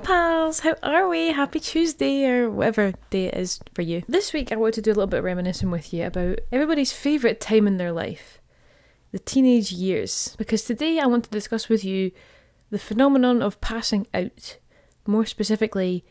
pals, how are we? Happy Tuesday or whatever day it is for you. This week I want to do a little bit of reminiscing with you about everybody's favourite time in their life, the teenage years. Because today I want to discuss with you the phenomenon of passing out, more specifically,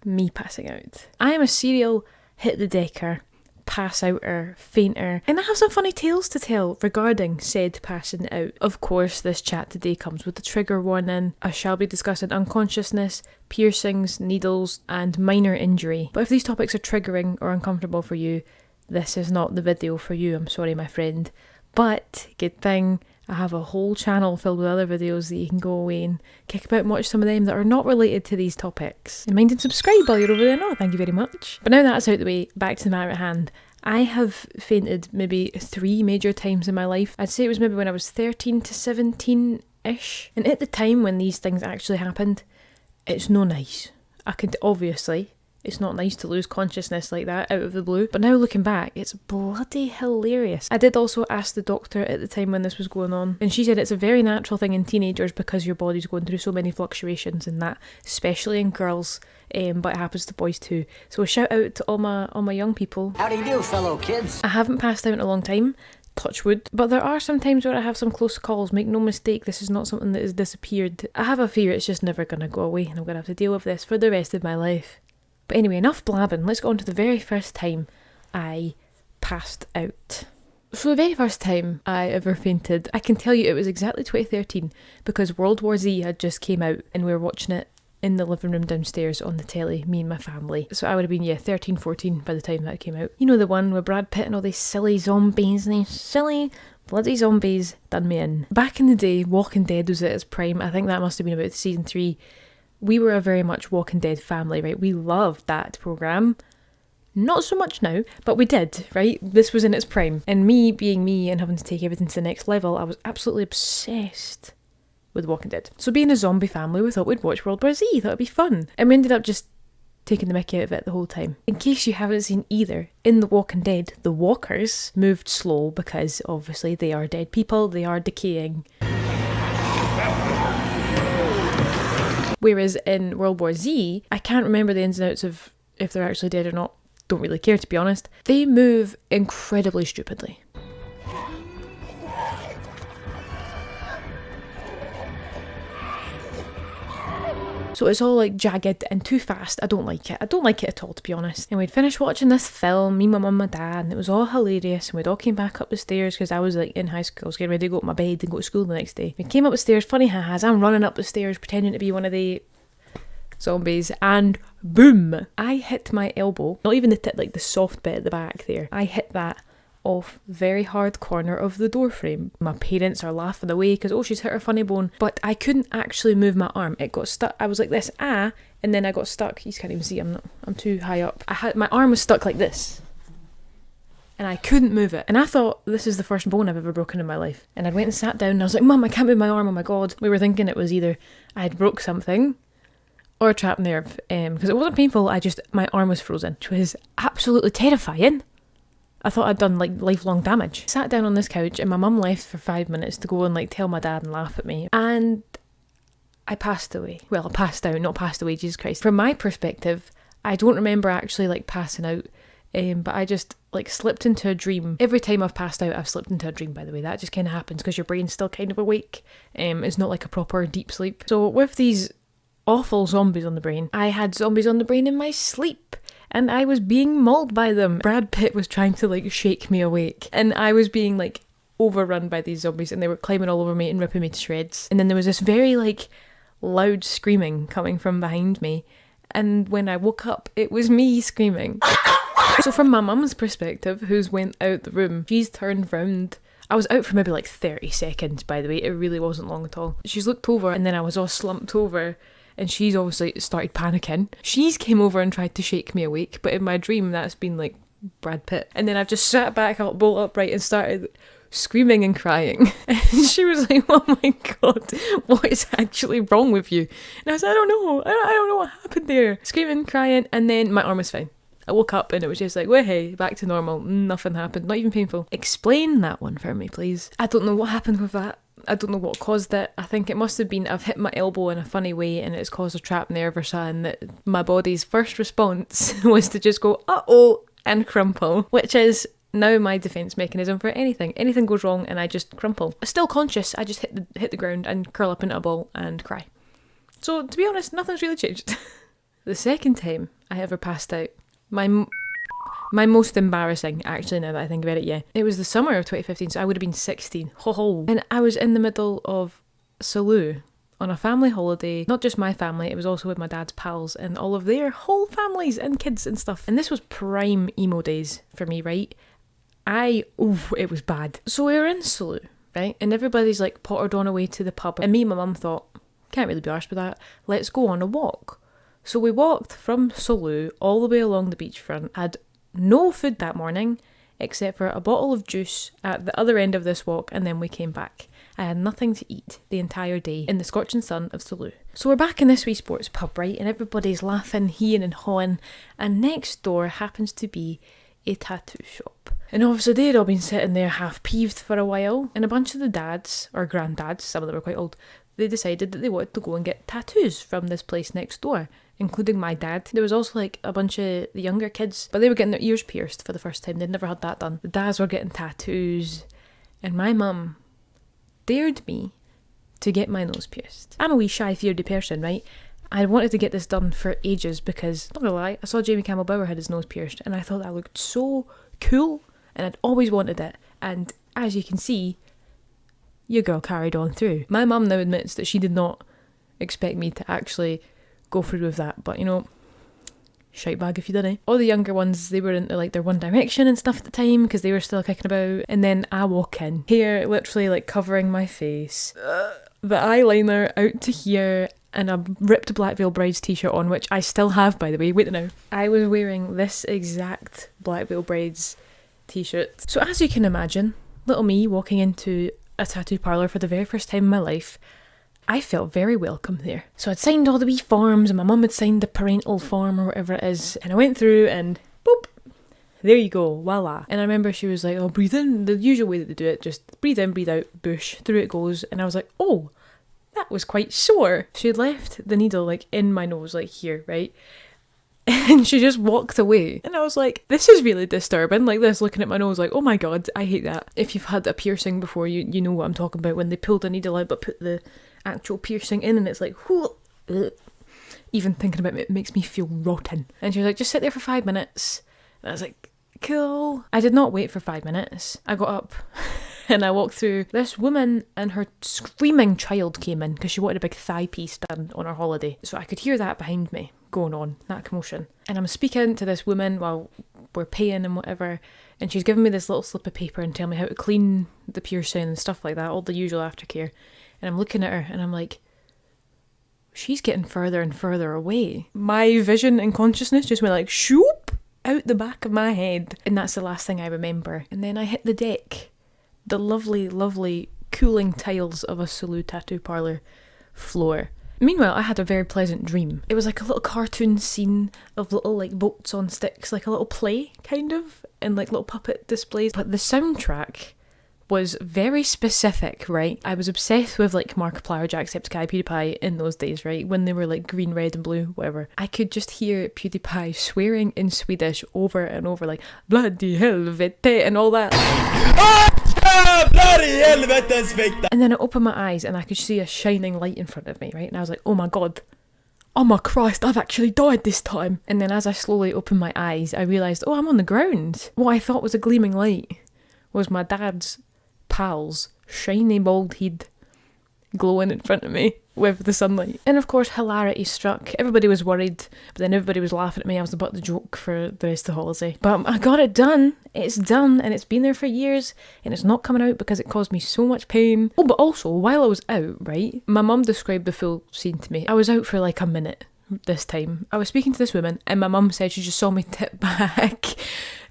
me passing out. I am a serial hit-the-decker, pass-outer, fainter, and I have some funny tales to tell regarding said passing out. Of course, this chat today comes with a trigger warning. I shall be discussing unconsciousness, piercings, needles, and minor injury. But if these topics are triggering or uncomfortable for you, this is not the video for you, I'm sorry my friend. But, good thing, I have a whole channel filled with other videos that you can go away and kick about and watch some of them that are not related to these topics. And mind and subscribe while you're over there. No, thank you very much. But now that's out the way, back to the matter at hand. I have fainted maybe 3 major times in my life. I'd say it was maybe when I was 13 to 17-ish. And at the time when these things actually happened, it's no nice. Obviously, it's not nice to lose consciousness like that out of the blue. But now looking back, it's bloody hilarious. I did also ask the doctor at the time when this was going on, and she said it's a very natural thing in teenagers because your body's going through so many fluctuations and that, especially in girls, but it happens to boys too. So a shout out to all my young people. How do you do, fellow kids? I haven't passed out in a long time, touch wood, but there are some times where I have some close calls. Make no mistake, this is not something that has disappeared. I have a fear it's just never going to go away and I'm going to have to deal with this for the rest of my life. But anyway, enough blabbing, let's go on to the very first time I passed out. So the very first time I ever fainted, I can tell you it was exactly 2013 because World War Z had just came out and we were watching it in the living room downstairs on the telly, me and my family. So I would have been, 13, 14 by the time that came out. You know the one with Brad Pitt and all these silly zombies and these silly bloody zombies done me in. Back in the day, Walking Dead was at its prime. I think that must have been about season 3. We were a very much Walking Dead family, right? We loved that programme. Not so much now, but we did, right? This was in its prime. And me being me and having to take everything to the next level, I was absolutely obsessed with Walking Dead. So being a zombie family, we thought we'd watch World War Z, thought it'd be fun. And we ended up just taking the mickey out of it the whole time. In case you haven't seen either, in The Walking Dead, the walkers moved slow because obviously they are dead people, they are decaying. Whereas in World War Z, I can't remember the ins and outs of if they're actually dead or not. Don't really care, to be honest. They move incredibly stupidly. So it's all like jagged and too fast. I don't like it. I don't like it at all, to be honest. And we'd finished watching this film, me, my mum, my dad, and it was all hilarious. And we'd all came back up the stairs because I was like in high school. I was getting ready to go to my bed and go to school the next day. We came up the stairs, funny ha-has. I'm running up the stairs pretending to be one of the zombies, and boom! I hit my elbow. Not even the tip, like the soft bit at the back there. I hit that off the very hard corner of the door frame. My parents are laughing away because, oh, she's hit her funny bone. But I couldn't actually move my arm. It got stuck. I was like this, and then I got stuck. You can't even see, I'm too high up. My arm was stuck like this. And I couldn't move it. And I thought, this is the first bone I've ever broken in my life. And I went and sat down and I was like, Mum, I can't move my arm, oh my God. We were thinking it was either I had broke something or a trapped nerve. Because it wasn't painful, my arm was frozen, which was absolutely terrifying. I thought I'd done like lifelong damage. Sat down on this couch and my mum left for 5 minutes to go and like tell my dad and laugh at me. And I passed away. Well, I passed out, not passed away, Jesus Christ. From my perspective, I don't remember actually like passing out. But I just like slipped into a dream. Every time I've passed out, I've slipped into a dream, by the way. That just kind of happens because your brain's still kind of awake. It's not like a proper deep sleep. So with these awful zombies on the brain, I had zombies on the brain in my sleep. And I was being mauled by them. Brad Pitt was trying to like shake me awake. And I was being like overrun by these zombies and they were climbing all over me and ripping me to shreds. And then there was this very like loud screaming coming from behind me. And when I woke up, it was me screaming. So from my mum's perspective, who's went out the room, she's turned round. I was out for maybe like 30 seconds, by the way. It really wasn't long at all. She's looked over and then I was all slumped over. And she's obviously started panicking. She's came over and tried to shake me awake, but in my dream that's been like Brad Pitt. And then I've just sat back up, bolt upright and started screaming and crying. And she was like, oh my God, what is actually wrong with you? And I was like, I don't know. I don't know what happened there. Screaming, crying, and then my arm was fine. I woke up and it was just like, well, hey, back to normal. Nothing happened. Not even painful. Explain that one for me, please. I don't know what happened with that. I don't know what caused it. I think it must have been I've hit my elbow in a funny way and it's caused a trapped nerve or something, that my body's first response was to just go, uh-oh, and crumple, which is now my defense mechanism for anything. Anything goes wrong and I just crumple. Still conscious, I just hit the ground and curl up into a ball and cry. So to be honest, nothing's really changed. The second time I ever passed out, my most embarrassing, actually, now that I think about it, yeah. It was the summer of 2015, so I would have been 16. Ho ho. And I was in the middle of Salou on a family holiday. Not just my family, it was also with my dad's pals and all of their whole families and kids and stuff. And this was prime emo days for me, right? It was bad. So we were in Salou, right? And everybody's like pottered on away to the pub. And me and my mum thought, can't really be arsed with that. Let's go on a walk. So we walked from Salou all the way along the beachfront, had no food that morning, except for a bottle of juice at the other end of this walk, and then we came back. I had nothing to eat the entire day in the scorching sun of Salou. So we're back in this wee sports pub, right? And everybody's laughing, heeing and hawing, and next door happens to be a tattoo shop. And obviously they'd all been sitting there half peeved for a while, and a bunch of the dads, or granddads, some of them were quite old, they decided that they wanted to go and get tattoos from this place next door, including my dad. There was also like a bunch of the younger kids, but they were getting their ears pierced for the first time. They'd never had that done. The dads were getting tattoos, and my mum dared me to get my nose pierced. I'm a wee shy, fearedy person, right? I wanted to get this done for ages because, not gonna lie, I saw Jamie Campbell Bower had his nose pierced and I thought that looked so cool and I'd always wanted it. And as you can see, your girl carried on through. My mum now admits that she did not expect me to actually go through with that, but you know, shite bag if you didn't. All the younger ones, they were into like their One Direction and stuff at the time because they were still kicking about. And then I walk in, hair literally like covering my face, the eyeliner out to here, and a ripped Black Veil Brides t-shirt on, which I still have, by the way. Wait now. I was wearing this exact Black Veil Brides t-shirt. So as you can imagine, little me walking into a tattoo parlour for the very first time in my life, I felt very welcome there. So I'd signed all the wee forms and my mum had signed the parental form or whatever it is, and I went through and boop, there you go, voila. And I remember she was like, oh, breathe in, the usual way that they do it, just breathe in, breathe out, bush, through it goes. And I was like, oh, that was quite sore. She had left the needle like in my nose, like here, right? And she just walked away. And I was like, this is really disturbing. Like this, looking at my nose, like, oh my God, I hate that. If you've had a piercing before, you know what I'm talking about, when they pull the needle out but put the actual piercing in and it's like, whoo, even thinking about it makes me feel rotten. And she was like, just sit there for 5 minutes. And I was like, cool. I did not wait for 5 minutes. I got up and I walked through. This woman and her screaming child came in because she wanted a big thigh piece done on her holiday. So I could hear that behind me going on, that commotion. And I'm speaking to this woman while we're paying and whatever, and she's giving me this little slip of paper and telling me how to clean the piercing and stuff like that, all the usual aftercare. And I'm looking at her and I'm like, she's getting further and further away. My vision and consciousness just went like shoop out the back of my head. And that's the last thing I remember. And then I hit the deck, the lovely, lovely cooling tiles of a Salou tattoo parlour floor. Meanwhile, I had a very pleasant dream. It was like a little cartoon scene of little like boats on sticks, like a little play kind of, and like little puppet displays. But the soundtrack was very specific, right? I was obsessed with like Markiplier, Jacksepticeye, PewDiePie in those days, right? When they were like green, red and blue, whatever. I could just hear PewDiePie swearing in Swedish over and over, like bloody helvete and all that. Bloody helvete! And then I opened my eyes and I could see a shining light in front of me, right? And I was like, oh my God. Oh my Christ, I've actually died this time. And then as I slowly opened my eyes, I realised, oh, I'm on the ground. What I thought was a gleaming light was my dad's pal's shiny bald head glowing in front of me with the sunlight. And of course hilarity struck. Everybody was worried, but then everybody was laughing at me. I was the butt of the joke for the rest of the holiday. But I got it done. It's done and it's been there for years and it's not coming out because it caused me so much pain. Oh, but also while I was out, right, my mum described the full scene to me. I was out for like a minute this time. I was speaking to this woman and my mum said she just saw me tip back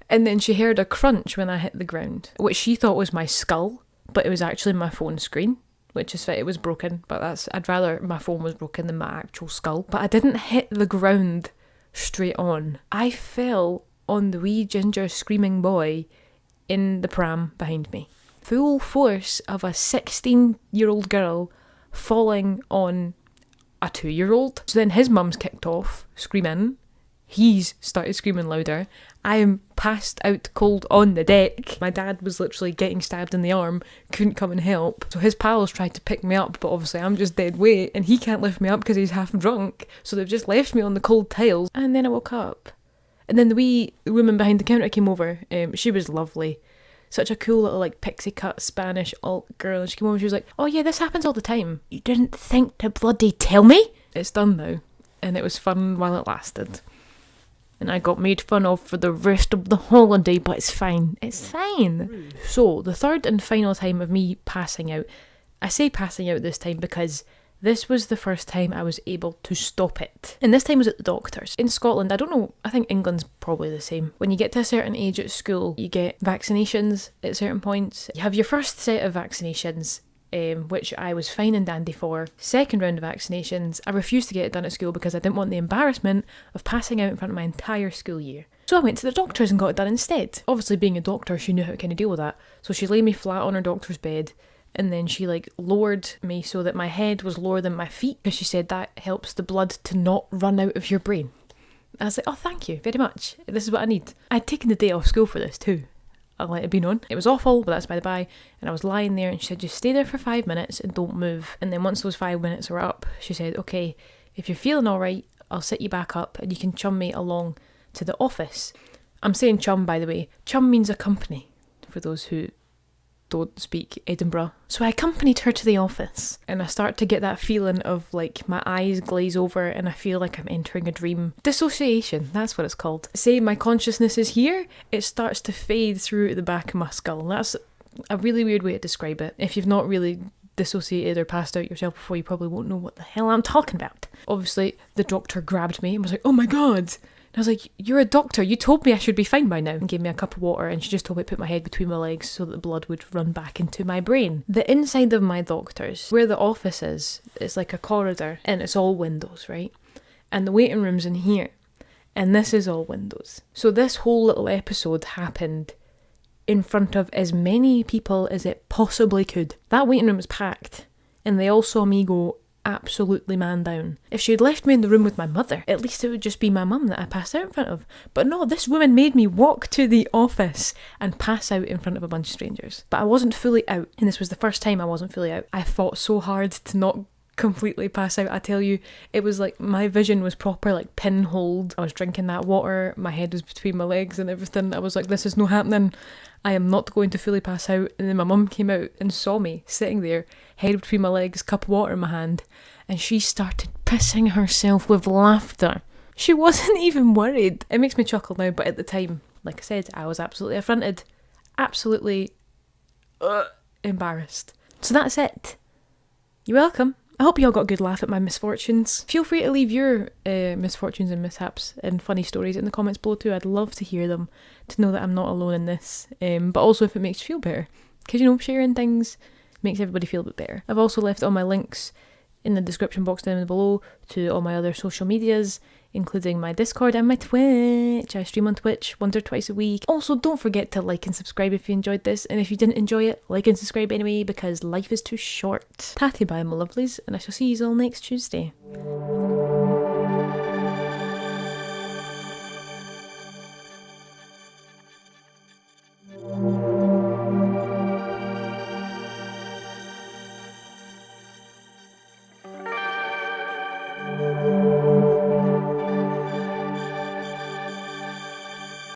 and then she heard a crunch when I hit the ground, which she thought was my skull, but it was actually my phone screen. Which is it was broken, but I'd rather my phone was broken than my actual skull. But I didn't hit the ground straight on. I fell on the wee ginger screaming boy in the pram behind me. full force of a 16-year-old girl falling on a 2-year-old. So then his mum's kicked off, screaming. He's started screaming louder. I am passed out cold on the deck. My dad was literally getting stabbed in the arm, couldn't come and help. So his pals tried to pick me up, but obviously I'm just dead weight and he can't lift me up because he's half drunk. So they've just left me on the cold tiles. And then I woke up. And then the wee woman behind the counter came over. She was lovely. Such a cool little like pixie cut Spanish alt girl. And she came over and she was like, oh yeah, this happens all the time. You didn't think to bloody tell me? It's done now. And it was fun while it lasted. And I got made fun of for the rest of the holiday, but it's fine. It's fine. So, the third and final time of me passing out. I say passing out this time because this was the first time I was able to stop it. And this time was at the doctor's. In Scotland, I don't know, I think England's probably the same. When you get to a certain age at school, you get vaccinations at certain points. You have your first set of vaccinations, which I was fine and dandy for. Second round of vaccinations, I refused to get it done at school because I didn't want the embarrassment of passing out in front of my entire school year. So I went to the doctor's and got it done instead. Obviously being a doctor, she knew how to kind of deal with that. So she laid me flat on her doctor's bed and then she like lowered me so that my head was lower than my feet because she said that helps the blood to not run out of your brain. I was like, oh thank you very much. This is what I need. I'd taken the day off school for this too. I'll let it be known. It was awful, but that's by the by. And I was lying there and she said, just stay there for 5 minutes and don't move. And then once those 5 minutes were up, she said, okay, if you're feeling all right, I'll sit you back up and you can chum me along to the office. I'm saying chum, by the way. Chum means accompany, for those who don't speak Edinburgh. So I accompanied her to the office and I start to get that feeling of like my eyes glaze over and I feel like I'm entering a dream. Dissociation, that's what it's called. Say my consciousness is here, it starts to fade through the back of my skull. That's a really weird way to describe it. If you've not really dissociated or passed out yourself before, you probably won't know what the hell I'm talking about. Obviously, the doctor grabbed me and was like, oh my god. And I was like, you're a doctor, you told me I should be fine by now. And gave me a cup of water and she just told me to put my head between my legs so that the blood would run back into my brain. The inside of my doctor's, where the office is, it's like a corridor and it's all windows, right? And the waiting room's in here. And this is all windows. So this whole little episode happened in front of as many people as it possibly could. That waiting room was packed and they all saw me go absolutely man down. If she had left me in the room with my mother, at least it would just be my mum that I passed out in front of. But no, this woman made me walk to the office and pass out in front of a bunch of strangers. But I wasn't fully out, and this was the first time I wasn't fully out. I fought so hard to not completely pass out. I tell you, it was like my vision was proper like pinholed. I was drinking that water, my head was between my legs and everything. I was like, this is no happening. I am not going to fully pass out. And then my mum came out and saw me sitting there, head between my legs, cup of water in my hand, and she started pissing herself with laughter. She wasn't even worried. It makes me chuckle now, but at the time, like I said, I was absolutely affronted. Absolutely embarrassed. So that's it. You're welcome. I hope you all got a good laugh at my misfortunes. Feel free to leave your misfortunes and mishaps and funny stories in the comments below too. I'd love to hear them, to know that I'm not alone in this. But also if it makes you feel better. Because, you know, sharing things makes everybody feel a bit better. I've also left all my links in the description box down below to all my other social medias, including my Discord and my Twitch. I stream on Twitch once or twice a week. Also, don't forget to like and subscribe if you enjoyed this, and if you didn't enjoy it, like and subscribe anyway, because life is too short. Tatty bye, my lovelies, and I shall see you all next Tuesday.